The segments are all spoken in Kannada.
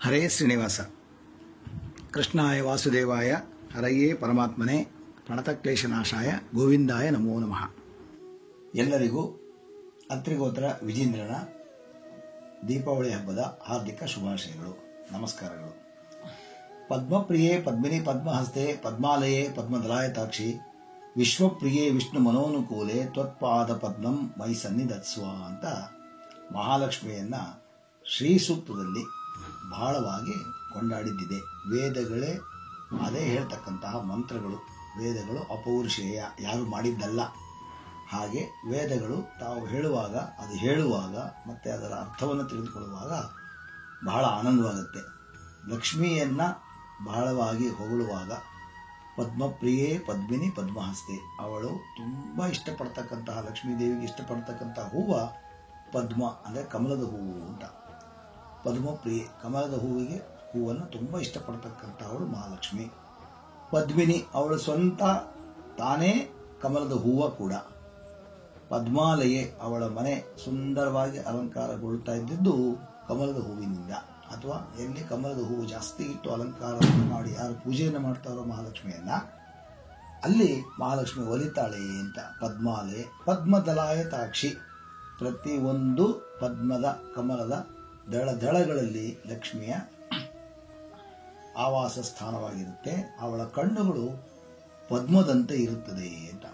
ಹರೇ ಶ್ರೀನಿವಾಸ. ಕೃಷ್ಣಾಯ ವಾಸುದೇವಾಯ ಹರಯೇ ಪರಮಾತ್ಮನೇ ಪ್ರಣತಕ್ಲೇಶನಾಶಾಯ ಗೋವಿಂದಾಯ ನಮೋ ನಮಃ. ಎಲ್ಲರಿಗೂ ಅತ್ರಿಗೋತ್ರ ವಿಜೇಂದ್ರನ ದೀಪಾವಳಿ ಹಬ್ಬದ ಹಾರ್ದಿಕ ಶುಭಾಶಯಗಳು, ನಮಸ್ಕಾರಗಳು. ಪದ್ಮಪ್ರಿಯೇ ಪದ್ಮಿನಿ ಪದ್ಮಹಸ್ತೆ ಪದ್ಮಾಲಯೇ ಪದ್ಮದಲಾಯತಾಕ್ಷಿ ವಿಶ್ವಪ್ರಿಯೇ ವಿಷ್ಣು ಮನೋನುಕೂಲೆ ತ್ವತ್ಪಾದ ಪದ್ಮಂ ಮೈ ಸನ್ನಿಧತ್ಸ್ವ ಅಂತ ಮಹಾಲಕ್ಷ್ಮಿಯನ್ನ ಶ್ರೀ ಸೂಕ್ತದಲ್ಲಿ ಬಹಳವಾಗಿ ಕೊಂಡಾಡಿದ್ದಿದೆ. ವೇದಗಳೇ ಅದೇ ಹೇಳ್ತಕ್ಕಂತಹ ಮಂತ್ರಗಳು. ವೇದಗಳು ಅಪೌರುಷೇಯ, ಯಾರು ಮಾಡಿದ್ದಲ್ಲ. ಹಾಗೆ ವೇದಗಳು ತಾವು ಹೇಳುವಾಗ ಮತ್ತೆ ಅದರ ಅರ್ಥವನ್ನು ತಿಳಿದುಕೊಳ್ಳುವಾಗ ಬಹಳ ಆನಂದವಾಗುತ್ತೆ. ಲಕ್ಷ್ಮಿಯನ್ನ ಬಹಳವಾಗಿ ಹೊಗಳುವಾಗ ಪದ್ಮಪ್ರಿಯೇ ಪದ್ಮಿನಿ ಪದ್ಮಹಸ್ತೆ, ಅವಳು ತುಂಬ ಇಷ್ಟಪಡ್ತಕ್ಕಂತಹ, ಲಕ್ಷ್ಮೀದೇವಿಗೆ ಇಷ್ಟಪಡ್ತಕ್ಕಂತಹ ಹೂವು ಪದ್ಮ ಅಂದರೆ ಕಮಲದ ಹೂವು ಅಂತ. ಪದ್ಮಪ್ರಿಯೆ, ಕಮಲದ ಹೂವನ್ನು ತುಂಬ ಇಷ್ಟಪಡ್ತಕ್ಕಂಥ ಅವಳು ಮಹಾಲಕ್ಷ್ಮಿ. ಪದ್ಮಿನಿ, ಅವಳು ಸ್ವಂತ ತಾನೇ ಕಮಲದ ಹೂವು ಕೂಡ. ಪದ್ಮಾಲಯೆ, ಅವಳ ಮನೆ ಸುಂದರವಾಗಿ ಅಲಂಕಾರಗೊಳ್ತಾ ಇದ್ದಿದ್ದು ಕಮಲದ ಹೂವಿನಿಂದ. ಅಥವಾ ಎಲ್ಲಿ ಕಮಲದ ಹೂವು ಜಾಸ್ತಿ ಇಟ್ಟು ಅಲಂಕಾರವನ್ನು ಮಾಡಿ ಯಾರು ಪೂಜೆಯನ್ನು ಮಾಡ್ತಾರೋ ಮಹಾಲಕ್ಷ್ಮಿಯನ್ನ, ಅಲ್ಲಿ ಮಹಾಲಕ್ಷ್ಮಿ ಒಲಿತಾಳೆ ಅಂತ. ಪದ್ಮಾಲಯೆ ಪದ್ಮದಲಾಯತಾಕ್ಷಿ, ಪ್ರತಿಯೊಂದು ಪದ್ಮದ ಕಮಲದ ದಳಗಳಲ್ಲಿ ಲಕ್ಷ್ಮಿಯ ಆವಾಸ ಸ್ಥಾನವಾಗಿರುತ್ತೆ. ಅವಳ ಕಣ್ಣುಗಳು ಪದ್ಮದಂತೆ ಇರುತ್ತದೆ ಅಂತ.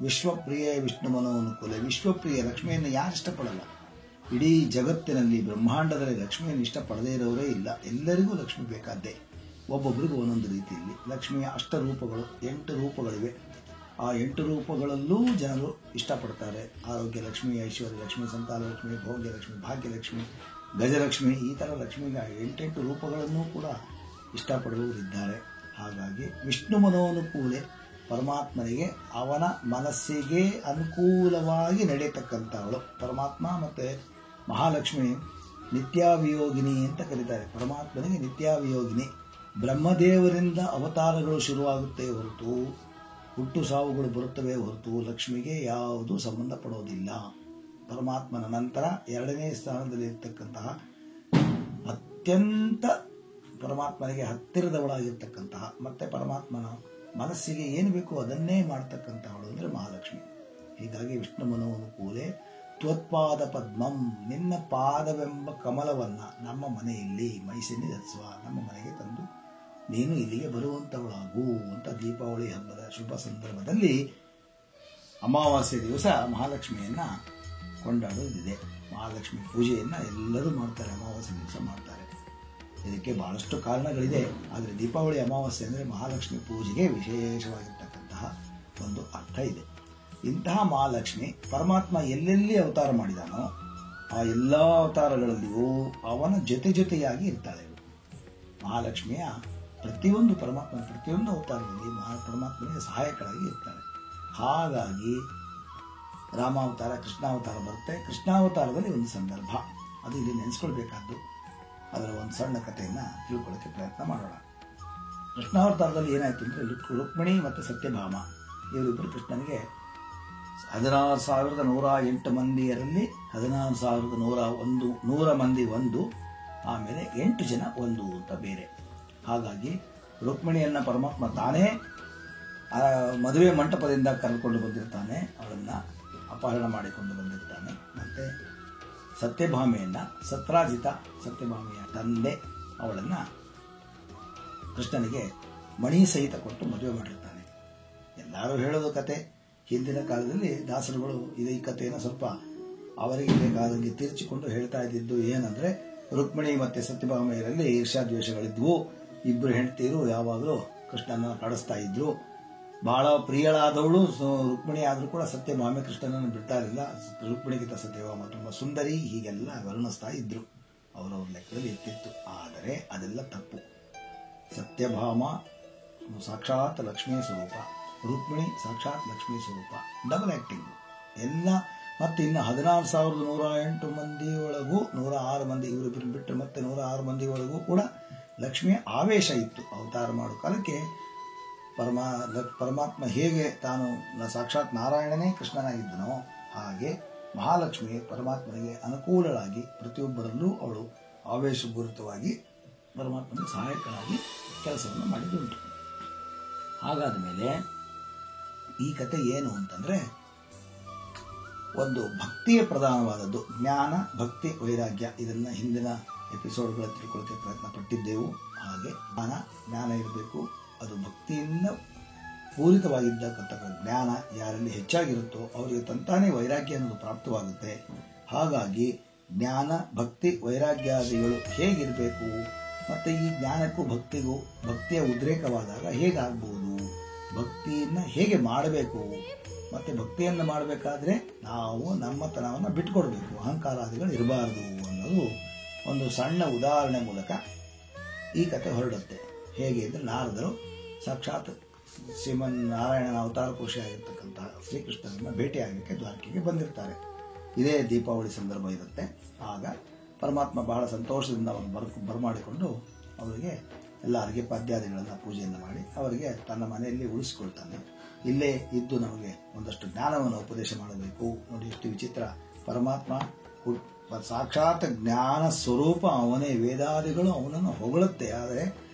ವಿಶ್ವಪ್ರಿಯ ವಿಷ್ಣು ಮನೋನುಕೂಲ, ವಿಶ್ವಪ್ರಿಯ ಲಕ್ಷ್ಮಿಯನ್ನು ಯಾರು ಇಷ್ಟಪಡಲ್ಲ? ಇಡೀ ಜಗತ್ತಿನಲ್ಲಿ ಬ್ರಹ್ಮಾಂಡದಲ್ಲಿ ಲಕ್ಷ್ಮಿಯನ್ನು ಇಷ್ಟಪಡದೇ ಇರೋರೇ ಇಲ್ಲ. ಎಲ್ಲರಿಗೂ ಲಕ್ಷ್ಮಿ ಬೇಕಾದ್ದೇ, ಒಬ್ಬೊಬ್ಬರಿಗೂ ಒಂದೊಂದು ರೀತಿಯಲ್ಲಿ. ಲಕ್ಷ್ಮಿಯ 8 ರೂಪಗಳು, 8 ರೂಪಗಳಿವೆ. ಆ 8 ರೂಪಗಳಲ್ಲೂ ಜನರು ಇಷ್ಟಪಡ್ತಾರೆ. ಆರೋಗ್ಯ ಲಕ್ಷ್ಮಿ, ಐಶ್ವರ್ಯ ಲಕ್ಷ್ಮಿ, ಸಂತಾನ ಲಕ್ಷ್ಮಿ, ಭೋಗ್ಯಲಕ್ಷ್ಮಿ, ಭಾಗ್ಯಲಕ್ಷ್ಮಿ, ಗಜಲಕ್ಷ್ಮಿ, ಈ ಥರ ಲಕ್ಷ್ಮಿಗೆ 8 ರೂಪಗಳನ್ನು ಕೂಡ ಇಷ್ಟಪಡುವವರಿದ್ದಾರೆ. ಹಾಗಾಗಿ ವಿಷ್ಣು ಮನೋನುಕೂಲೆ, ಪರಮಾತ್ಮನಿಗೆ ಅವನ ಮನಸ್ಸಿಗೆ ಅನುಕೂಲವಾಗಿ ನಡೆಯತಕ್ಕಂಥವಳು. ಪರಮಾತ್ಮ ಮತ್ತು ಮಹಾಲಕ್ಷ್ಮಿ ನಿತ್ಯಾವಿಯೋಗಿನಿ ಅಂತ ಕರೀತಾರೆ. ಪರಮಾತ್ಮನಿಗೆ ನಿತ್ಯಾವಿಯೋಗಿನಿ. ಬ್ರಹ್ಮದೇವರಿಂದ ಅವತಾರಗಳು ಶುರುವಾಗುತ್ತೆ ಹೊರತು, ಹುಟ್ಟು ಸಾವುಗಳು ಬರುತ್ತವೆ ಹೊರತು ಲಕ್ಷ್ಮಿಗೆ ಯಾವುದೂ ಸಂಬಂಧ ಪಡೋದಿಲ್ಲ. ಪರಮಾತ್ಮನ ನಂತರ 2ನೇ ಸ್ಥಾನದಲ್ಲಿ ಇರ್ತಕ್ಕಂತಹ, ಅತ್ಯಂತ ಪರಮಾತ್ಮನಿಗೆ ಹತ್ತಿರದವಳಾಗಿರ್ತಕ್ಕಂತಹ, ಮತ್ತೆ ಪರಮಾತ್ಮನ ಮನಸ್ಸಿಗೆ ಏನು ಬೇಕೋ ಅದನ್ನೇ ಮಾಡ್ತಕ್ಕಂಥವಳು ಅಂದರೆ ಮಹಾಲಕ್ಷ್ಮಿ. ಹೀಗಾಗಿ ವಿಷ್ಣು ಮನೋನುಕೂಲೆ ತ್ವತ್ಪಾದ ಪದ್ಮಂ, ನಿನ್ನ ಪಾದವೆಂಬ ಕಮಲವನ್ನ ನಮ್ಮ ಮನೆಯಲ್ಲಿ ಮೈಸನ್ನಿಧತ್ಸ್ವ, ನಮ್ಮ ಮನೆಗೆ ತಂದು ನೀನು ಇಲ್ಲಿಗೆ ಬರುವಂಥವಳಾಗು ಅಂತ ದೀಪಾವಳಿ ಹಬ್ಬದ ಶುಭ ಸಂದರ್ಭದಲ್ಲಿ ಅಮಾವಾಸ್ಯೆ ದಿವಸ ಮಹಾಲಕ್ಷ್ಮಿಯನ್ನ ಕೊಂಡಾಡೋದಿದೆ. ಮಹಾಲಕ್ಷ್ಮಿ ಪೂಜೆಯನ್ನು ಎಲ್ಲರೂ ಮಾಡ್ತಾರೆ, ಅಮಾವಾಸ್ಯೆ ದಿವಸ ಮಾಡ್ತಾರೆ. ಇದಕ್ಕೆ ಬಹಳಷ್ಟು ಕಾರಣಗಳಿದೆ. ಆದರೆ ದೀಪಾವಳಿ ಅಮಾವಾಸ್ಯೆ ಅಂದರೆ ಮಹಾಲಕ್ಷ್ಮಿ ಪೂಜೆಗೆ ವಿಶೇಷವಾಗಿರ್ತಕ್ಕಂತಹ ಒಂದು ಅರ್ಥ ಇದೆ. ಇಂತಹ ಮಹಾಲಕ್ಷ್ಮಿ ಪರಮಾತ್ಮ ಎಲ್ಲೆಲ್ಲಿ ಅವತಾರ ಮಾಡಿದಾನೋ ಆ ಎಲ್ಲ ಅವತಾರಗಳಲ್ಲಿಯೂ ಅವನ ಜೊತೆಯಾಗಿ ಇರ್ತಾಳೆ. ಮಹಾಲಕ್ಷ್ಮಿಯ ಪ್ರತಿಯೊಂದು ಅವತಾರದಲ್ಲಿ ಪರಮಾತ್ಮನಿಗೆ ಸಹಾಯಕರಾಗಿ ಇರ್ತಾಳೆ. ಹಾಗಾಗಿ ರಾಮಾವತಾರ, ಕೃಷ್ಣಾವತಾರ ಬರುತ್ತೆ. ಕೃಷ್ಣಾವತಾರದಲ್ಲಿ ಒಂದು ಸಂದರ್ಭ, ಅದು ಇಲ್ಲಿ ನೆನೆಸ್ಕೊಳ್ಬೇಕಾದ್ದು. ಅದರ ಒಂದು ಸಣ್ಣ ಕಥೆಯನ್ನು ತಿಳ್ಕೊಳ್ಳೋಕ್ಕೆ ಪ್ರಯತ್ನ ಮಾಡೋಣ. ಕೃಷ್ಣಾವತಾರದಲ್ಲಿ ಏನಾಯಿತು ಅಂದರೆ, ರುಕ್ಮಿಣಿ ಮತ್ತು ಸತ್ಯಭಾಮ ಇವರಿಬ್ಬರು ಕೃಷ್ಣನಿಗೆ 16,108 ಮಂದಿಯರಲ್ಲಿ 16,101 ಮಂದಿ ಒಂದು, ಆಮೇಲೆ 8 ಜನ ಒಂದು ಅಂತ ಬೇರೆ. ಹಾಗಾಗಿ ರುಕ್ಮಿಣಿಯನ್ನ ಪರಮಾತ್ಮ ತಾನೇ ಮದುವೆ ಮಂಟಪದಿಂದ ಕರೆದುಕೊಂಡು ಬಂದಿರ್ತಾನೆ, ಅವಳನ್ನು ಅಪಹರಣ ಮಾಡಿಕೊಂಡು ಬಂದಿರ್ತಾನೆ. ಮತ್ತೆ ಸತ್ಯಭಾಮೆಯನ್ನ, ಸತ್ಯಭಾಮೆಯ ತಂದೆ ಅವಳನ್ನು ಕೃಷ್ಣನಿಗೆ ಮಣಿ ಸಹಿತ ಕೊಟ್ಟು ಮದುವೆ ಮಾಡಿರ್ತಾನೆ. ಎಲ್ಲರೂ ಹೇಳೋದು ಕತೆ. ಹಿಂದಿನ ಕಾಲದಲ್ಲಿ ದಾಸರುಗಳು ಈ ಕಥೆಯನ್ನು ಸ್ವಲ್ಪ ಅವರಿಗೆ ಬೇಕಾದಂಗೆ ತಿರ್ಚಿಕೊಂಡು ಹೇಳ್ತಾ ಇದ್ದಿದ್ದು ಏನಂದ್ರೆ, ರುಕ್ಮಿಣಿ ಮತ್ತೆ ಸತ್ಯಭಾಮೆಯರಲ್ಲಿ ಈರ್ಷ್ಯಾದ್ವೇಷಗಳಿದ್ವು. ಇಬ್ಬರು ಹೆಂಡತಿಯರು ಯಾವಾಗಲೂ ಕೃಷ್ಣನ ಕಾಡಿಸ್ತಾ ಇದ್ರು. ಬಹಳ ಪ್ರಿಯಳಾದವಳು ರುಕ್ಮಿಣಿ ಆದರೂ ಕೂಡ ಸತ್ಯಭಾಮೆ ಕೃಷ್ಣನನ್ನು ಬಿಡ್ತಾ ಇರಲಿಲ್ಲ. ರುಕ್ಮಿಣಿಗಿಂತ ಸತ್ಯಭಾಮ ತುಂಬ ಸುಂದರಿ, ಹೀಗೆಲ್ಲ ವರ್ಣಿಸ್ತಾ ಇದ್ರು. ಅವರವ್ರ ಲೆಕ್ಕದಲ್ಲಿ ಇರ್ತಿತ್ತು. ಆದರೆ ಅದೆಲ್ಲ ತಪ್ಪು. ಸತ್ಯಭಾಮ ಸಾಕ್ಷಾತ್ ಲಕ್ಷ್ಮೀ ಸ್ವರೂಪ, ರುಕ್ಮಿಣಿ ಸಾಕ್ಷಾತ್ ಲಕ್ಷ್ಮೀ ಸ್ವರೂಪ. ಡಬಲ್ ಆಕ್ಟಿಂಗ್ ಎಲ್ಲ. ಮತ್ತು ಇನ್ನು 16,108 ಮಂದಿಯೊಳಗೂ 106 ಮಂದಿ ಇವರಿಬ್ಬರು ಬಿಟ್ಟರೆ ಮತ್ತೆ 106 ಮಂದಿಯೊಳಗೂ ಕೂಡ ಲಕ್ಷ್ಮಿಯ ಆವೇಶ ಇತ್ತು. ಅವತಾರ ಮಾಡೋ ಕಾಲಕ್ಕೆ ಪರಮಾತ್ಮ ಹೇಗೆ ತಾನು ಸಾಕ್ಷಾತ್ ನಾರಾಯಣನೇ ಕೃಷ್ಣನಾಗಿದ್ದನೋ ಹಾಗೆ ಮಹಾಲಕ್ಷ್ಮಿ ಪರಮಾತ್ಮನಿಗೆ ಅನುಕೂಲಳಾಗಿ ಪ್ರತಿಯೊಬ್ಬರಲ್ಲೂ ಅವಳು ಆವೇಶಪೂರಿತವಾಗಿ ಪರಮಾತ್ಮನಿಗೆ ಸಹಾಯಕರಾಗಿ ಕೆಲಸವನ್ನು ಮಾಡಿದ್ದುಂಟು. ಹಾಗಾದ ಮೇಲೆ ಈ ಕತೆ ಏನು ಅಂತಂದರೆ, ಒಂದು ಭಕ್ತಿಯ ಪ್ರಧಾನವಾದದ್ದು ಜ್ಞಾನ, ಭಕ್ತಿ, ವೈರಾಗ್ಯ. ಇದನ್ನು ಹಿಂದಿನ ಎಪಿಸೋಡ್ಗಳಲ್ಲಿ ತಿಳ್ಕೊಳ್ಳೋಕ್ಕೆ ಪ್ರಯತ್ನ ಪಟ್ಟಿದ್ದೆವು. ಹಾಗೆ ಜ್ಞಾನ ಇರಬೇಕು, ಅದು ಭಕ್ತಿಯಿಂದ ಪೂರಿತವಾಗಿದ್ದಕ್ಕಂಥ ಜ್ಞಾನ ಯಾರಲ್ಲಿ ಹೆಚ್ಚಾಗಿರುತ್ತೋ ಅವರಿಗೆ ತಂತಾನೇ ವೈರಾಗ್ಯ ಅನ್ನೋದು ಪ್ರಾಪ್ತವಾಗುತ್ತೆ. ಹಾಗಾಗಿ ಜ್ಞಾನ, ಭಕ್ತಿ, ವೈರಾಗ್ಯಾದಿಗಳು ಹೇಗಿರಬೇಕು, ಮತ್ತು ಈ ಜ್ಞಾನಕ್ಕೂ ಭಕ್ತಿಗೂ ಭಕ್ತಿಯ ಉದ್ರೇಕವಾದಾಗ ಹೇಗಾಗ್ಬೋದು, ಭಕ್ತಿಯನ್ನು ಹೇಗೆ ಮಾಡಬೇಕು, ಮತ್ತು ಭಕ್ತಿಯನ್ನು ಮಾಡಬೇಕಾದ್ರೆ ನಾವು ನಮ್ಮತನವನ್ನು ಬಿಟ್ಕೊಡ್ಬೇಕು, ಅಹಂಕಾರಾದಿಗಳು ಇರಬಾರ್ದು ಅನ್ನೋದು ಒಂದು ಸಣ್ಣ ಉದಾಹರಣೆ ಮೂಲಕ ಈ ಕತೆ ಹೊರಡುತ್ತೆ. ಹೇಗೆ ಅಂದರೆ, ನಾರದರು ಸಾಕ್ಷಾತ್ ಶ್ರೀಮನ್ ನಾರಾಯಣನ ಅವತಾರ ಪುರುಷಿಯಾಗಿರ್ತಕ್ಕಂತಹ ಶ್ರೀಕೃಷ್ಣನನ್ನು ಭೇಟಿಯಾಗಲಿಕ್ಕೆ ದ್ವಾರಕೆಗೆ ಬಂದಿರ್ತಾರೆ. ಇದೇ ದೀಪಾವಳಿ ಸಂದರ್ಭ ಇರುತ್ತೆ. ಆಗ ಪರಮಾತ್ಮ ಬಹಳ ಸಂತೋಷದಿಂದ ಅವನು ಬರಮಾಡಿಕೊಂಡು ಅವರಿಗೆ ಎಲ್ಲ ಅರ್ಘ್ಯ ಪಾದ್ಯಾದಿಗಳನ್ನು ಪೂಜೆಯನ್ನು ಮಾಡಿ ಅವರಿಗೆ ತನ್ನ ಮನೆಯಲ್ಲಿ ಉಳಿಸ್ಕೊಳ್ತಾನೆ. ಇಲ್ಲೇ ಇದ್ದು ನಮಗೆ ಒಂದಷ್ಟು ಜ್ಞಾನವನ್ನು ಉಪದೇಶ ಮಾಡಬೇಕು. ನೋಡಿ ಎಷ್ಟು ವಿಚಿತ್ರ, ಪರಮಾತ್ಮ ಸಾಕ್ಷಾತ್ ಜ್ಞಾನ ಸ್ವರೂಪ ಅವನೇ, ವೇದಾದಿಗಳು ಅವನನ್ನು ಹೊಗಳುತ್ತೆ. ಆದರೆ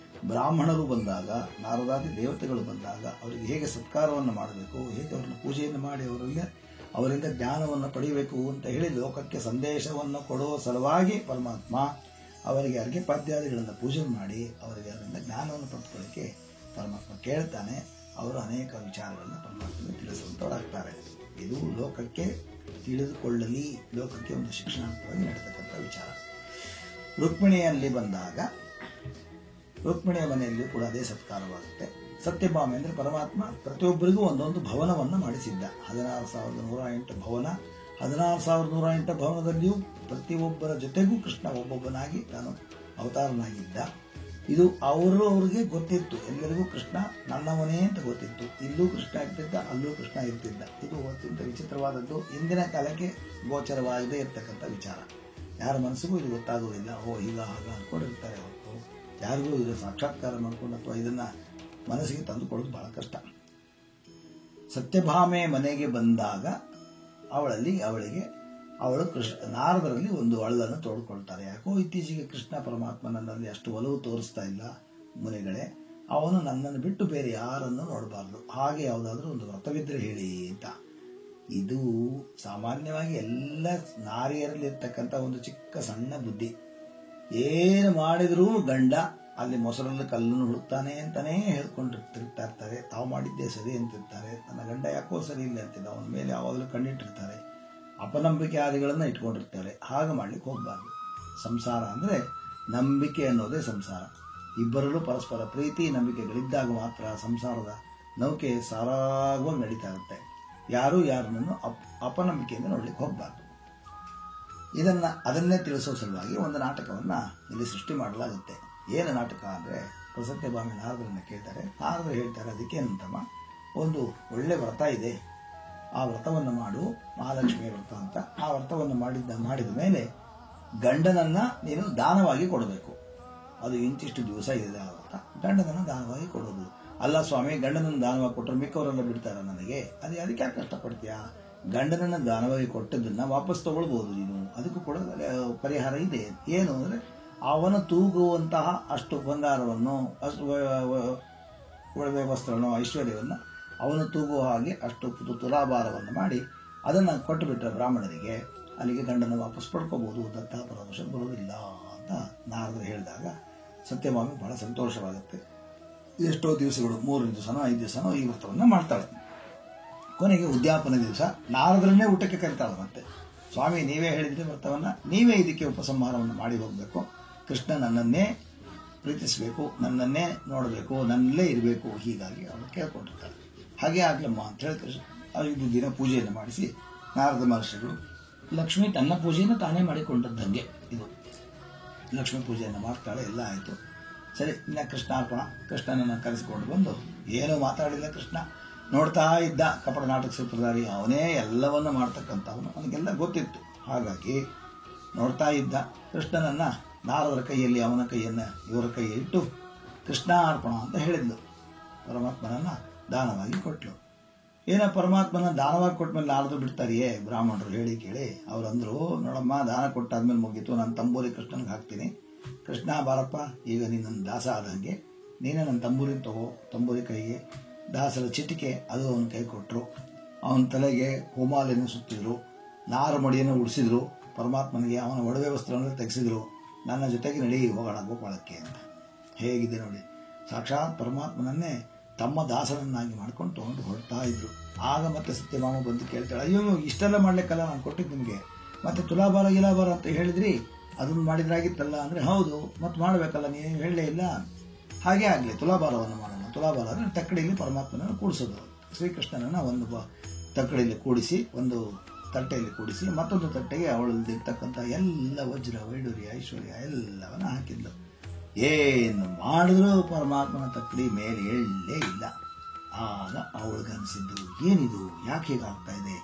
ಬ್ರಾಹ್ಮಣರು ಬಂದಾಗ, ನಾರದಾದಿ ದೇವತೆಗಳು ಬಂದಾಗ ಅವರಿಗೆ ಹೇಗೆ ಸತ್ಕಾರವನ್ನು ಮಾಡಬೇಕು, ಹೇಗೆ ಅವರನ್ನು ಪೂಜೆಯನ್ನು ಮಾಡಿ ಅವರಿಂದ ಜ್ಞಾನವನ್ನು ಪಡೆಯಬೇಕು ಅಂತ ಹೇಳಿ ಲೋಕಕ್ಕೆ ಸಂದೇಶವನ್ನು ಕೊಡುವ ಸಲುವಾಗಿ ಪರಮಾತ್ಮ ಅವರಿಗೆ ಅರ್ಘ್ಯ ಪಾದ್ಯಾದಿಗಳನ್ನು ಪೂಜೆ ಮಾಡಿ ಅವರಿಗೆ ಅದರಿಂದ ಜ್ಞಾನವನ್ನು ಪಡೆದುಕೊಳ್ಳಿಕ್ಕೆ ಪರಮಾತ್ಮ ಕೇಳ್ತಾನೆ. ಅವರು ಅನೇಕ ವಿಚಾರಗಳನ್ನು ಪರಮಾತ್ಮನಿಗೆ ತಿಳಿಸುವಂತವರಾಗ್ತಾರೆ. ಇದು ಲೋಕಕ್ಕೆ ತಿಳಿದುಕೊಳ್ಳಲಿ, ಲೋಕಕ್ಕೆ ಒಂದು ಶಿಕ್ಷಣಾರ್ಥವಾಗಿ ನಡೆತಕ್ಕಂಥ ವಿಚಾರ. ರುಕ್ಮಿಣಿಯಲ್ಲಿ ಬಂದಾಗ ರುಕ್ಮಿಣಿಯ ಮನೆಯಲ್ಲಿಯೂ ಕೂಡ ಅದೇ ಸತ್ಕಾರವಾಗುತ್ತೆ. ಸತ್ಯಭಾಮೆ ಅಂದರೆ ಪರಮಾತ್ಮ ಪ್ರತಿಯೊಬ್ಬರಿಗೂ ಒಂದೊಂದು ಭವನವನ್ನು ಮಾಡಿಸಿದ್ದ. 16,108 ಭವನ. 16,108 ಭವನದಲ್ಲಿಯೂ ಪ್ರತಿಯೊಬ್ಬರ ಜೊತೆಗೂ ಕೃಷ್ಣ ಒಬ್ಬೊಬ್ಬನಾಗಿ ತಾನು ಅವತಾರನಾಗಿದ್ದ. ಇದು ಅವ್ರಿಗೆ ಗೊತ್ತಿತ್ತು, ಎಲ್ಲರಿಗೂ ಕೃಷ್ಣ ನನ್ನವನೇ ಅಂತ ಗೊತ್ತಿತ್ತು. ಇಲ್ಲೂ ಕೃಷ್ಣ ಇರ್ತಿದ್ದ, ಅಲ್ಲೂ ಕೃಷ್ಣ ಇರ್ತಿದ್ದ. ಇದು ಅತ್ಯಂತ ವಿಚಿತ್ರವಾದದ್ದು, ಇಂದಿನ ಕಾಲಕ್ಕೆ ಗೋಚರವಾಗದೇ ಇರ್ತಕ್ಕಂಥ ವಿಚಾರ. ಯಾರ ಮನಸ್ಸಿಗೂ ಇದು ಗೊತ್ತಾಗುವುದಿಲ್ಲ. ಈಗ ಹಾಗ ಅಂದ್ಕೊಂಡಿರ್ತಾರೆ ಹೊರತು ಯಾರಿಗೂ ಇದು ಸಾಕ್ಷಾತ್ಕಾರ ಮಾಡಿಕೊಂಡು ಅಥವಾ ಇದನ್ನು ಮನಸ್ಸಿಗೆ ತಂದುಕೊಳ್ಳೋದು ಬಹಳ ಕಷ್ಟ. ಸತ್ಯಭಾಮೆ ಮನೆಗೆ ಬಂದಾಗ ಅವಳು ನಾರದರಲ್ಲಿ ಒಂದು ಅಳಲನ್ನು ತೋಡ್ಕೊಳ್ತಾರೆ. ಯಾಕೋ ಇತ್ತೀಚೆಗೆ ಕೃಷ್ಣ ಪರಮಾತ್ಮ ನನ್ನಲ್ಲಿ ಅಷ್ಟು ಒಲವು ತೋರಿಸ್ತಾ ಇಲ್ಲ ಮುನಿಗಳೇ, ಅವನು ನನ್ನನ್ನು ಬಿಟ್ಟು ಬೇರೆ ಯಾರನ್ನು ನೋಡಬಾರ್ದು, ಹಾಗೆ ಯಾವುದಾದ್ರೂ ಒಂದು ವ್ರತವಿದ್ರೆ ಹೇಳಿ ಅಂತ. ಇದು ಸಾಮಾನ್ಯವಾಗಿ ಎಲ್ಲ ನಾರಿಯರಲ್ಲಿರ್ತಕ್ಕಂಥ ಒಂದು ಚಿಕ್ಕ ಸಣ್ಣ ಬುದ್ಧಿ. ಏನು ಮಾಡಿದರೂ ಗಂಡ ಅಲ್ಲಿ ಮೊಸರಲ್ಲಿ ಕಲ್ಲನ್ನು ಹುಡುಕ್ತಾನೆ ಅಂತಾನೇ ಹೇಳ್ಕೊಂಡು ತಿರುಗ್ತಾ ಇರ್ತಾರೆ. ತಾವು ಮಾಡಿದ್ದೇ ಸರಿ ಅಂತಿರ್ತಾರೆ. ನನ್ನ ಗಂಡ ಯಾಕೋ ಸರಿ ಇಲ್ಲ ಅಂತಿದ್ದ, ಅವನ ಮೇಲೆ ಯಾವಾಗಲೂ ಕಣ್ಣಿಟ್ಟಿರ್ತಾರೆ. ಅಪನಂಬಿಕೆ ಆದಿಗಳನ್ನು ಇಟ್ಕೊಂಡಿರ್ತಾರೆ. ಹಾಗೆ ಮಾಡ್ಲಿಕ್ಕೆ ಹೋಗಬಾರ್ದು. ಸಂಸಾರ ಅಂದರೆ ನಂಬಿಕೆ ಅನ್ನೋದೇ ಸಂಸಾರ. ಇಬ್ಬರಲ್ಲೂ ಪರಸ್ಪರ ಪ್ರೀತಿ ನಂಬಿಕೆಗಳಿದ್ದಾಗ ಮಾತ್ರ ಸಂಸಾರದ ನೌಕೆ ಸಾರಾಗವಾಗಿ ನಡೀತಾ ಇರುತ್ತೆ. ಯಾರೂ ಯಾರನ್ನು ಅಪನಂಬಿಕೆಯಿಂದ ನೋಡ್ಲಿಕ್ಕೆ ಹೋಗಬಾರ್ದು. ಅದನ್ನೇ ತಿಳಿಸೋ ಸಲುವಾಗಿ ಒಂದು ನಾಟಕವನ್ನು ಇಲ್ಲಿ ಸೃಷ್ಟಿ ಮಾಡಲಾಗುತ್ತೆ. ಏನು ನಾಟಕ ಅಂದರೆ, ಸತ್ಯಭಾಮೆ ನಾರದರನ್ನು ಕೇಳ್ತಾರೆ. ನಾರದರು ಹೇಳ್ತಾರೆ, ಅದಕ್ಕೇನಂತಮ್ಮ, ಒಂದು ಒಳ್ಳೆ ವ್ರತ ಇದೆ, ಆ ವ್ರತವನ್ನು ಮಾಡು, ಮಹಾಲಕ್ಷ್ಮಿಯ ವ್ರತ ಅಂತ. ಆ ವ್ರತವನ್ನು ಮಾಡಿದ ಮೇಲೆ ಗಂಡನನ್ನ ನೀನು ದಾನವಾಗಿ ಕೊಡಬೇಕು. ಅದು ಇಂತಿಷ್ಟು ದಿವಸ ಇದೆ ಆ ವ್ರತ, ಗಂಡನನ್ನು ದಾನವಾಗಿ ಕೊಡೋದು. ಅಲ್ಲ ಸ್ವಾಮಿ, ಗಂಡನನ್ನು ದಾನವಾಗಿ ಕೊಟ್ಟರೆ ಮಿಕ್ಕವರೆಲ್ಲ ಬಿಡ್ತಾರೆ ನನಗೆ, ಅದಕ್ಕೆ ಯಾಕೆ ಕಷ್ಟಪಡ್ತೀಯಾ? ಗಂಡನನ್ನು ದಾನವಾಗಿ ಕೊಟ್ಟದ್ದನ್ನು ವಾಪಸ್ ತಗೊಳ್ಬೋದು ನೀನು, ಅದಕ್ಕೂ ಕೂಡ ಪರಿಹಾರ ಇದೆ. ಏನು ಅಂದರೆ, ಅವನು ತೂಗುವಂತಹ ಅಷ್ಟು ಬಂಗಾರವನ್ನು, ಅಷ್ಟು ಒಡವೆ ವಸ್ತ್ರವನ್ನು, ಐಶ್ವರ್ಯವನ್ನು ಅವನು ತೂಗುವ ಹಾಗೆ ಅಷ್ಟು ತುಲಾಭಾರವನ್ನು ಮಾಡಿ ಅದನ್ನು ಕೊಟ್ಟು ಬಿಟ್ಟರೆ ಬ್ರಾಹ್ಮಣರಿಗೆ, ಅಲ್ಲಿಗೆ ಗಂಡನ ವಾಪಸ್ ಪಡ್ಕೋಬಹುದು, ದತ್ತ ಪರವಶ ಬರುವುದಿಲ್ಲ ಅಂತ ನಾರದರು ಹೇಳಿದಾಗ ಸತ್ಯಭಾಮಿ ಬಹಳ ಸಂತೋಷವಾಗುತ್ತೆ. ಎಷ್ಟೋ ದಿವಸಗಳು, 3 ದಿವಸನೋ 5 ದಿವಸನೋ ಈ ವ್ರತವನ್ನು ಮಾಡ್ತಾಳೆ. ಕೊನೆಗೆ ಉದ್ಯಾಪನ ದಿವಸ ನಾರದರನ್ನೇ ಊಟಕ್ಕೆ ಕರೀತಾಳೆ. ಮತ್ತೆ ಸ್ವಾಮಿ, ನೀವೇ ಹೇಳಿದ್ರೆ ವ್ರತವನ್ನು, ನೀವೇ ಇದಕ್ಕೆ ಉಪಸಂಹಾರವನ್ನು ಮಾಡಿ ಹೋಗಬೇಕು, ಕೃಷ್ಣ ನನ್ನನ್ನೇ ಪ್ರೀತಿಸಬೇಕು, ನನ್ನನ್ನೇ ನೋಡಬೇಕು, ನನ್ನಲ್ಲೇ ಇರಬೇಕು, ಹೀಗಾಗಿ ಅವಳು ಕೇಳ್ಕೊಂಡಿರ್ತಾಳೆ. ಹಾಗೆ ಆಗ್ಲಮ್ಮ ಅಂತ ಹೇಳಿ 5 ದಿನ ಪೂಜೆಯನ್ನು ಮಾಡಿಸಿ ನಾರದ ಮಹರ್ಷಿಗಳು, ಲಕ್ಷ್ಮಿ ತನ್ನ ಪೂಜೆಯನ್ನು ತಾನೇ ಮಾಡಿಕೊಂಡದ್ದಂಗೆ ಇದು ಲಕ್ಷ್ಮೀ ಪೂಜೆಯನ್ನು ಮಾಡ್ತಾಳೆ. ಎಲ್ಲ ಆಯಿತು, ಸರಿ. ಇನ್ನು ಕೃಷ್ಣಾರ್ಪಣ. ಕೃಷ್ಣನನ್ನು ಕರೆಸಿಕೊಂಡು ಬಂದು ಏನೂ ಮಾತಾಡಿಲ್ಲ ಕೃಷ್ಣ. ನೋಡ್ತಾ ಇದ್ದ ಕಪಟ ನಾಟಕ ಸೂತ್ರಧಾರಿ, ಅವನೇ ಎಲ್ಲವನ್ನ ಮಾಡ್ತಕ್ಕಂಥವನು, ಅವನಿಗೆಲ್ಲ ಗೊತ್ತಿತ್ತು. ಹಾಗಾಗಿ ನೋಡ್ತಾ ಇದ್ದ ಕೃಷ್ಣನನ್ನು ನಾರದರ ಕೈಯಲ್ಲಿ ಅವನ ಕೈಯನ್ನು ಇವರ ಕೈಯಲ್ಲಿ ಇಟ್ಟು ಕೃಷ್ಣಾರ್ಪಣ ಅಂತ ಹೇಳಿದ್ಲು. ಪರಮಾತ್ಮನನ್ನು ದಾನವಾಗಿ ಕೊಟ್ಟಳು. ಏನೋ ಪರಮಾತ್ಮನ ದಾನವಾಗಿ ಕೊಟ್ಟ ಮೇಲೆ ನಾರದರು ಬಿಡ್ತಾರಿಯೇ ಬ್ರಾಹ್ಮಣರು? ಹೇಳಿ ಕೇಳಿ ಅವರಂದ್ರು, ನೋಡಮ್ಮ, ದಾನ ಕೊಟ್ಟಾದ್ಮೇಲೆ ಮುಗೀತು, ನಾನು ತಂಬೂರಿ ಕೃಷ್ಣನ್ಗೆ ಹಾಕ್ತೀನಿ, ಕೃಷ್ಣ ಬಾರಪ್ಪ, ಈಗ ನೀನು ದಾಸ ಆದಂಗೆ ನೀನೇ ನನ್ನ ತಂಬೂರಿನ ತಗೋ. ತಂಬೂರಿ ಕೈಗೆ ದಾಸರ ಚಿಟಿಕೆ ಅದು ಅವನ ಕೈ ಕೊಟ್ಟರು. ಅವನ ತಲೆಗೆ ಹೋಮಾಲೆಯನ್ನು ಸುತ್ತಿದ್ರು, ನಾರು ಮಡಿಯನ್ನು ಉಡಿಸಿದ್ರು, ಪರಮಾತ್ಮನಿಗೆ ಅವನ ಒಡವೆ ವಸ್ತ್ರವನ್ನು ತೆಗೆಸಿದ್ರು. ನನ್ನ ಜೊತೆಗೆ ನಡಿ ಹೋಗೋಣ ಗೋಪಾಳಕ್ಕೆ ಅಂತ. ಹೇಗಿದೆ ನೋಡಿ, ಸಾಕ್ಷಾತ್ ಪರಮಾತ್ಮನನ್ನೇ ತಮ್ಮ ದಾಸನನ್ನಾಗಿ ಮಾಡ್ಕೊಂಡು ತೊಗೊಂಡು ಹೊರಡ್ತಾ ಇದ್ರು. ಆಗ ಮತ್ತೆ ಸತ್ಯಭಾಮ ಬಂದು ಕೇಳ್ತಾಳೆ, ಅಯ್ಯೋ ಇಷ್ಟೆಲ್ಲ ಮಾಡ್ಲಿಕ್ಕಲ್ಲ ನಾನು ಕೊಟ್ಟಿದ್ದು ನಿಮಗೆ, ಮತ್ತೆ ತುಲಾಭಾರ ಗಿಲಾಭಾರ ಅಂತ ಹೇಳಿದ್ರಿ, ಅದನ್ನು ಮಾಡಿದ್ರಾಗಿತ್ತಲ್ಲ ಅಂದರೆ ಹೌದು, ಮತ್ತೆ ಮಾಡಬೇಕಲ್ಲ, ನೀನು ಹೇಳಲೇ ಇಲ್ಲ. ಹಾಗೆ ಆಗಲಿ, ತುಲಾಭಾರವನ್ನು ಮಾಡೋಣ. ತುಲಾಭಾರ ಅಂದರೆ ತಕ್ಕಡಿಯಲ್ಲಿ ಪರಮಾತ್ಮನನ್ನು ಕೂಡಿಸೋದು. ಶ್ರೀಕೃಷ್ಣನನ್ನು ಒಂದು ತಕ್ಕಡಿಯಲ್ಲಿ ಕೂಡಿಸಿ, ಒಂದು ತಟ್ಟೆಯಲ್ಲಿ ಕೂಡಿಸಿ, ಮತ್ತೊಂದು ತಟ್ಟೆಗೆ ಅವಳಲ್ಲಿರ್ತಕ್ಕಂಥ ಎಲ್ಲ ವಜ್ರ ವೈಡೂರ್ಯ ಐಶ್ವರ್ಯ ಎಲ್ಲವನ್ನ ಹಾಕಿದ್ಲು. ಏನು ಮಾಡಿದ್ರೂ ಪರಮಾತ್ಮನ ತಕ್ಕಡಿ ಮೇಲೆ ಎಳ್ಳೇ ಇಲ್ಲ. ಆಗ ಅವಳಿಗನ್ಸಿದ್ದು, ಏನಿದು, ಯಾಕೆ ಹೀಗಾಗ್ತಾ ಇದೆ,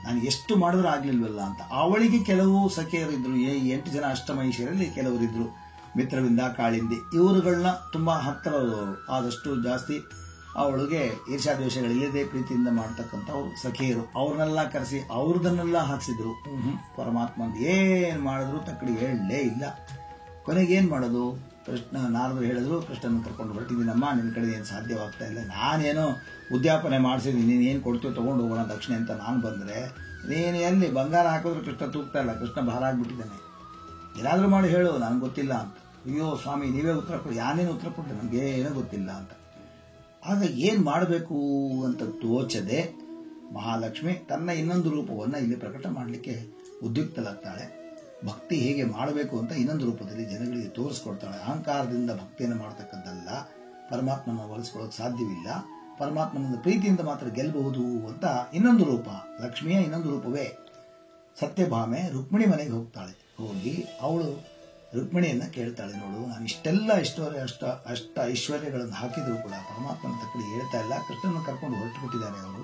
ನಾನು ಎಷ್ಟು ಮಾಡಿದ್ರೂ ಆಗ್ಲಿಲ್ವಲ್ಲ ಅಂತ. ಅವಳಿಗೆ ಕೆಲವು ಸಖಿಯರಿದ್ರು, 8 ಜನ ಅಷ್ಟಮಹಿಷಿಯರಲ್ಲಿ ಕೆಲವರಿದ್ರು, ಮಿತ್ರವಿಂದ ಕಾಳಿಂದಿ, ಇವರುಗಳನ್ನ ತುಂಬಾ ಹತ್ತಿರದವರು, ಆದಷ್ಟು ಜಾಸ್ತಿ ಅವಳಿಗೆ ಈರ್ಷಾದ್ವೇಷಗಳಿಲ್ಲದೆ ಪ್ರೀತಿಯಿಂದ ಮಾಡ್ತಕ್ಕಂಥವ್ರು ಸಖಿಯರು. ಅವ್ರನ್ನೆಲ್ಲ ಕರೆಸಿ ಅವ್ರದನ್ನೆಲ್ಲ ಹಾಕ್ಸಿದ್ರು. ಪರಮಾತ್ಮ ಏನ್ ಮಾಡಿದ್ರು ತಕ್ಕಡಿ ಹೇಳಲೇ ಇಲ್ಲ. ಕೊನೆಗೆ ಏನ್ ಮಾಡೋದು, ನಾರದರು ಹೇಳಿದ್ರು, ಕೃಷ್ಣನ ಕರ್ಕೊಂಡು ಹೊರಟಿದ್ದೀನಮ್ಮ, ನಿನ್ನ ಕಡೆ ಏನು ಸಾಧ್ಯವಾಗ್ತಾ ಇಲ್ಲ, ನಾನೇನೋ ಉದ್ಯಾಪನೆ ಮಾಡಿಸಿದ್ದೀನಿ, ನೀನು ಏನು ಕೊಡ್ತೀವಿ ತೊಗೊಂಡು ಹೋಗೋಣ ದಕ್ಷಿಣೆ ಅಂತ ನಾನು ಬಂದರೆ, ನೀನು ಎಲ್ಲಿ ಬಂಗಾರ ಹಾಕಿದ್ರು ಕೃಷ್ಣ ತೂಗ್ತಾ ಇಲ್ಲ, ಕೃಷ್ಣ ಭಾರ ಆಗ್ಬಿಟ್ಟಿದ್ದಾನೆ, ಏನಾದರೂ ಮಾಡಿ ಹೇಳು, ನನಗೆ ಗೊತ್ತಿಲ್ಲ ಅಂತ. ಅಯ್ಯೋ ಸ್ವಾಮಿ ನೀವೇ ಉತ್ತರ ಕೊಡಿ, ಯಾನೇನು ಉತ್ತರ ಕೊಟ್ಟರೆ ನನಗೆ ಏನೋ ಗೊತ್ತಿಲ್ಲ ಅಂತ. ಆಗ ಏನು ಮಾಡಬೇಕು ಅಂತ ತೋಚದೆ ಮಹಾಲಕ್ಷ್ಮಿ ತನ್ನ ಇನ್ನೊಂದು ರೂಪವನ್ನು ಇಲ್ಲಿ ಪ್ರಕಟ ಮಾಡಲಿಕ್ಕೆ ಉದ್ಯುಕ್ತಲಾಗ್ತಾಳೆ. ಭಕ್ತಿ ಹೇಗೆ ಮಾಡಬೇಕು ಅಂತ ಇನ್ನೊಂದು ರೂಪದಲ್ಲಿ ಜನಗಳಿಗೆ ತೋರಿಸ್ಕೊಡ್ತಾಳೆ. ಅಹಂಕಾರದಿಂದ ಭಕ್ತಿಯನ್ನು ಮಾಡತಕ್ಕದ್ದಲ್ಲ, ಪರಮಾತ್ಮನ ಒಲಿಸ್ಕೊಳ್ಳೋಕೆ ಸಾಧ್ಯವಿಲ್ಲ, ಪರಮಾತ್ಮನ ಪ್ರೀತಿಯಿಂದ ಮಾತ್ರ ಗೆಲ್ಲಬಹುದು ಅಂತ ಇನ್ನೊಂದು ರೂಪ, ಲಕ್ಷ್ಮಿಯ ಇನ್ನೊಂದು ರೂಪವೇ. ಸತ್ಯಭಾಮೆ ರುಕ್ಮಿಣಿ ಮನೆಗೆ ಹೋಗ್ತಾಳೆ. ಹೋಗಿ ಅವಳು ರುಕ್ಮಿಣಿಯನ್ನ ಕೇಳ್ತಾಳೆ, ನೋಡು ನಾನು ಇಷ್ಟೆಲ್ಲ ಅಷ್ಟ ಐಶ್ವರ್ಯಗಳನ್ನು ಹಾಕಿದ್ರು ಕೂಡ ಪರಮಾತ್ಮನ ತಕ್ಕಡಿ ಹೇಳ್ತಾ ಇಲ್ಲ, ಕೃಷ್ಣನ ಕರ್ಕೊಂಡು ಹೊರಟು ಬಿಟ್ಟಿದ್ದಾರೆ ಅವರು,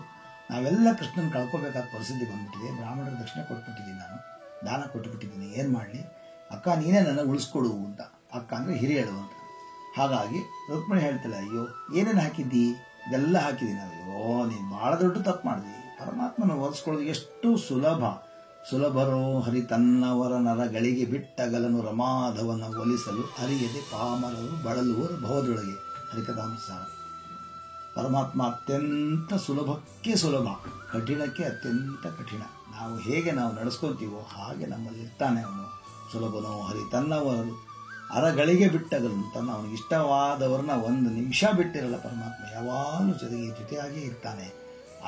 ನಾವೆಲ್ಲ ಕೃಷ್ಣನ ಕಳ್ಕೋಬೇಕಾದ ಪರಿಸ್ಥಿತಿ ಬಂದ್ಬಿಟ್ಟಿದೆ, ಬ್ರಾಹ್ಮಣರ ದಕ್ಷಿಣೆ ಕೊಟ್ಬಿಟ್ಟಿದ್ದೀನಿ, ನಾನು ದಾನ ಕೊಟ್ಟುಬಿಟ್ಟಿದ್ದೀನಿ, ಏನು ಮಾಡಲಿ ಅಕ್ಕ, ನೀನೇ ನನಗೆ ಉಳಿಸ್ಕೊಡು ಅಂತ. ಅಕ್ಕ ಅಂದರೆ ಹಿರಿಯಳು ಅಂತ. ಹಾಗಾಗಿ ರುಕ್ಮಿಣಿ ಹೇಳ್ತಾಳೆ, ಅಯ್ಯೋ ಏನೇನು ಹಾಕಿದ್ದಿ, ಇದೆಲ್ಲ ಹಾಕಿದ್ದೀನಿ. ಅಯ್ಯೋ ನೀನು ಭಾಳ ದೊಡ್ಡ ತಪ್ಪು ಮಾಡಿದಿ, ಪರಮಾತ್ಮನ ಒಲಿಸ್ಕೊಳ್ಳೋದು ಎಷ್ಟು ಸುಲಭರೋ ಹರಿ ತನ್ನವರ ನರಗಳಿಗೆ ಬಿಟ್ಟಗಲನು ರಮಾಧವನ ಒಲಿಸಲು ಅರಿಯದೆ ಪಾಮರರು ಬಳಲುವರು ಭವದೊಳಗೆ. ಹರಿಕಥಾನುಸಾರ ಪರಮಾತ್ಮ ಅತ್ಯಂತ ಸುಲಭಕ್ಕೆ ಸುಲಭ, ಕಠಿಣಕ್ಕೆ ಅತ್ಯಂತ ಕಠಿಣ. ನಾವು ಹೇಗೆ ನಾವು ನಡೆಸ್ಕೊತೀವೋ ಹಾಗೆ ನಮ್ಮಲ್ಲಿ ಇರ್ತಾನೆ ಅವನು. ಸುಲಭನೋ ಹರಿ ತನ್ನವರು ಅರಗಳಿಗೆ ಬಿಟ್ಟಗಲನು, ತನ್ನ ಅವನಿಗೆ ಇಷ್ಟವಾದವ್ರನ್ನ ಒಂದು ನಿಮಿಷ ಬಿಟ್ಟಿರಲ್ಲ ಪರಮಾತ್ಮ, ಯಾವಾಗಲೂ ಜೊತೆಯಾಗೇ ಇರ್ತಾನೆ.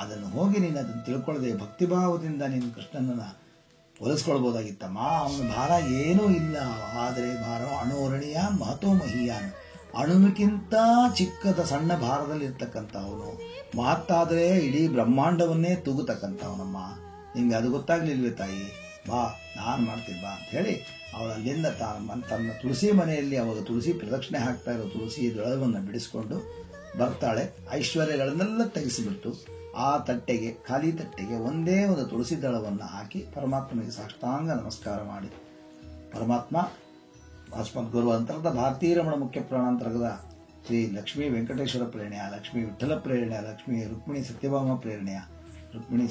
ಅದನ್ನು ಹೋಗಿ ನೀನು ಅದನ್ನು ತಿಳ್ಕೊಳ್ಳದೆ ಭಕ್ತಿಭಾವದಿಂದ ನೀನು ಕೃಷ್ಣನನ್ನು ಒಲಿಸ್ಕೊಳ್ಬೋದಾಗಿತ್ತಮ್ಮ. ಅವನ ಭಾರ ಏನೂ ಇಲ್ಲ, ಆದರೆ ಭಾರ ಅಣೋರಣೀಯಾನ್ ಮಹತೋ ಮಹೀಯಾನ್, ಅಣುವಿಗಿಂತ ಚಿಕ್ಕದ ಸಣ್ಣ ಭಾರದಲ್ಲಿ ಇರ್ತಕ್ಕಂಥವನು, ಮಹತ್ತಾದರೆ ಇಡೀ ಬ್ರಹ್ಮಾಂಡವನ್ನೇ ತೂಗುತಕ್ಕಂಥವನಮ್ಮ. ನಿಂಗೆ ಅದು ಗೊತ್ತಾಗ್ಲಿಲ್ವೇ ತಾಯಿ, ಬಾ ನಾನು ಮಾಡ್ತೀನಿ ಬಾ ಅಂತ ಹೇಳಿ ಅವಳಲ್ಲಿಂದ ತನ್ನ ತುಳಸಿ ಮನೆಯಲ್ಲಿ ಅವಾಗ ತುಳಸಿ ಪ್ರದಕ್ಷಿಣೆ ಹಾಕ್ತಾ ಇರೋ ತುಳಸಿ ದಳವನ್ನು ಬಿಡಿಸ್ಕೊಂಡು ಬರ್ತಾಳೆ. ಐಶ್ವರ್ಯಗಳನ್ನೆಲ್ಲ ತೆಗೆಸಿಬಿಟ್ಟು ಆ ತಟ್ಟೆಗೆ, ಖಾಲಿ ತಟ್ಟೆಗೆ ಒಂದೇ ಒಂದು ತುಳಸಿ ದಳವನ್ನು ಹಾಕಿ ಪರಮಾತ್ಮನಿಗೆ ಸಾಷ್ಟಾಂಗ ನಮಸ್ಕಾರ ಮಾಡಿ, ಪರಮಾತ್ಮ ಅಸ್ಮದ್ ಗುರು ಅಂತರದ ಭಾರತೀಯ ರಮಣ ಮುಖ್ಯ ಪ್ರಾಣಾಂತರ್ಗದ ಶ್ರೀ ಲಕ್ಷ್ಮೀ ವೆಂಕಟೇಶ್ವರ ಪ್ರೇರಣೆಯ, ಲಕ್ಷ್ಮೀ ವಿಠಲ ಪ್ರೇರಣೆಯ, ಲಕ್ಷ್ಮೀ ರುಕ್ಮಿಣಿ ಸತ್ಯಭಾಮ ಪ್ರೇರಣೆಯ, ರುಕ್ಮಿಣಿ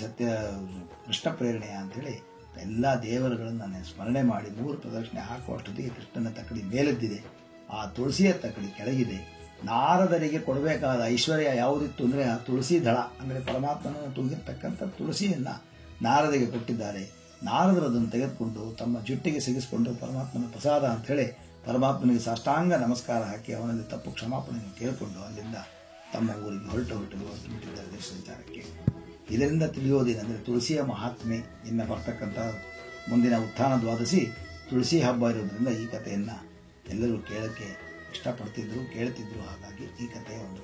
ಕೃಷ್ಣ ಪ್ರೇರಣೆಯ ಅಂಥೇಳಿ ಎಲ್ಲ ದೇವರುಗಳನ್ನು ನಾನು ಸ್ಮರಣೆ ಮಾಡಿ 3 ಪ್ರದಕ್ಷಿಣೆ ಹಾಕುವಷ್ಟೊತ್ತಿಗೆ ಕೃಷ್ಣನ ತಕ್ಕಡಿ ಮೇಲೆದ್ದಿದೆ, ಆ ತುಳಸಿಯ ತಕ್ಕಡಿ ಕೆಳಗಿದೆ. ನಾರದರಿಗೆ ಕೊಡಬೇಕಾದ ಐಶ್ವರ್ಯ ಯಾವುದಿತ್ತು ಅಂದರೆ ಆ ತುಳಸಿ ದಳ, ಅಂದರೆ ಪರಮಾತ್ಮನನ್ನು ತೂಗಿರ್ತಕ್ಕಂಥ ತುಳಸಿಯನ್ನು ನಾರದಿಗೆ ಕೊಟ್ಟಿದ್ದಾರೆ. ನಾರದರು ಅದನ್ನು ತೆಗೆದುಕೊಂಡು ತಮ್ಮ ಜುಟ್ಟಿಗೆ ಸಿಗಿಸಿಕೊಂಡು ಪರಮಾತ್ಮನ ಪ್ರಸಾದ ಅಂಥೇಳಿ ಪರಮಾತ್ಮನಿಗೆ ಸಾಷ್ಟಾಂಗ ನಮಸ್ಕಾರ ಹಾಕಿ ಅವನಲ್ಲಿ ತಪ್ಪು ಕ್ಷಮಾಪಣೆಯನ್ನು ಕೇಳಿಕೊಂಡು ಅಲ್ಲಿಂದ ತಮ್ಮ ಊರಿಗೆ ಹೊರಟು ಬಿಟ್ಟಿದ್ದಾರೆ ದೇಶ ಸಂಚಾರಕ್ಕೆ. ಇದರಿಂದ ತಿಳಿಯೋದೇನೆಂದರೆ ತುಳಸಿಯ ಮಹಾತ್ಮೆ ಇನ್ನು ಬರ್ತಕ್ಕಂಥ ಮುಂದಿನ ಉತ್ಥಾನ ದ್ವಾದಶಿ ತುಳಸಿ ಹಬ್ಬ ಇರೋದ್ರಿಂದ ಈ ಕಥೆಯನ್ನು ಎಲ್ಲರೂ ಕೇಳೋಕ್ಕೆ ಇಷ್ಟಪಡ್ತಿದ್ರು, ಕೇಳ್ತಿದ್ರು. ಹಾಗಾಗಿ ಈ ಕಥೆಯ ಒಂದು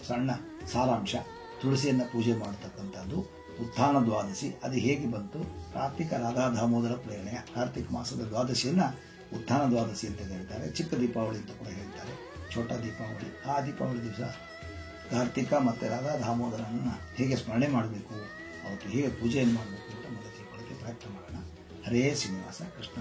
ಸಣ್ಣ ಸಾರಾಂಶ, ತುಳಸಿಯನ್ನು ಪೂಜೆ ಮಾಡತಕ್ಕಂಥದ್ದು ಉತ್ಥಾನ ದ್ವಾದಶಿ. ಅದು ಹೇಗೆ ಬಂತು, ಕಾರ್ತಿಕ ರಾಧಾ ದಾಮೋದರ ಪ್ರೇರಣೆಯ ಕಾರ್ತಿಕ ಮಾಸದ ದ್ವಾದಶಿಯನ್ನು ಉತ್ಥಾನ ದ್ವಾದಶಿ ಅಂತ ಹೇಳ್ತಾರೆ. ಚಿಕ್ಕ ದೀಪಾವಳಿ ಅಂತ ಕೂಡ ಹೇಳ್ತಾರೆ, ಛೋಟ ದೀಪಾವಳಿ. ಆ ದೀಪಾವಳಿ ದಿವಸ ಕಾರ್ತಿಕ ಮತ್ತು ರಾಧಾ ದಾಮೋದರನನ್ನು ಹೇಗೆ ಸ್ಮರಣೆ ಮಾಡಬೇಕು, ಅವತ್ತು ಹೇಗೆ ಪೂಜೆಯನ್ನು ಮಾಡಬೇಕು ಅಂತ ಮೊದಲು ತಿಳ್ಕೊಳ್ಳೋಕ್ಕೆ ಪ್ರಯತ್ನ ಮಾಡೋಣ. ಹರೇ ಶ್ರೀನಿವಾಸ ಕೃಷ್ಣ.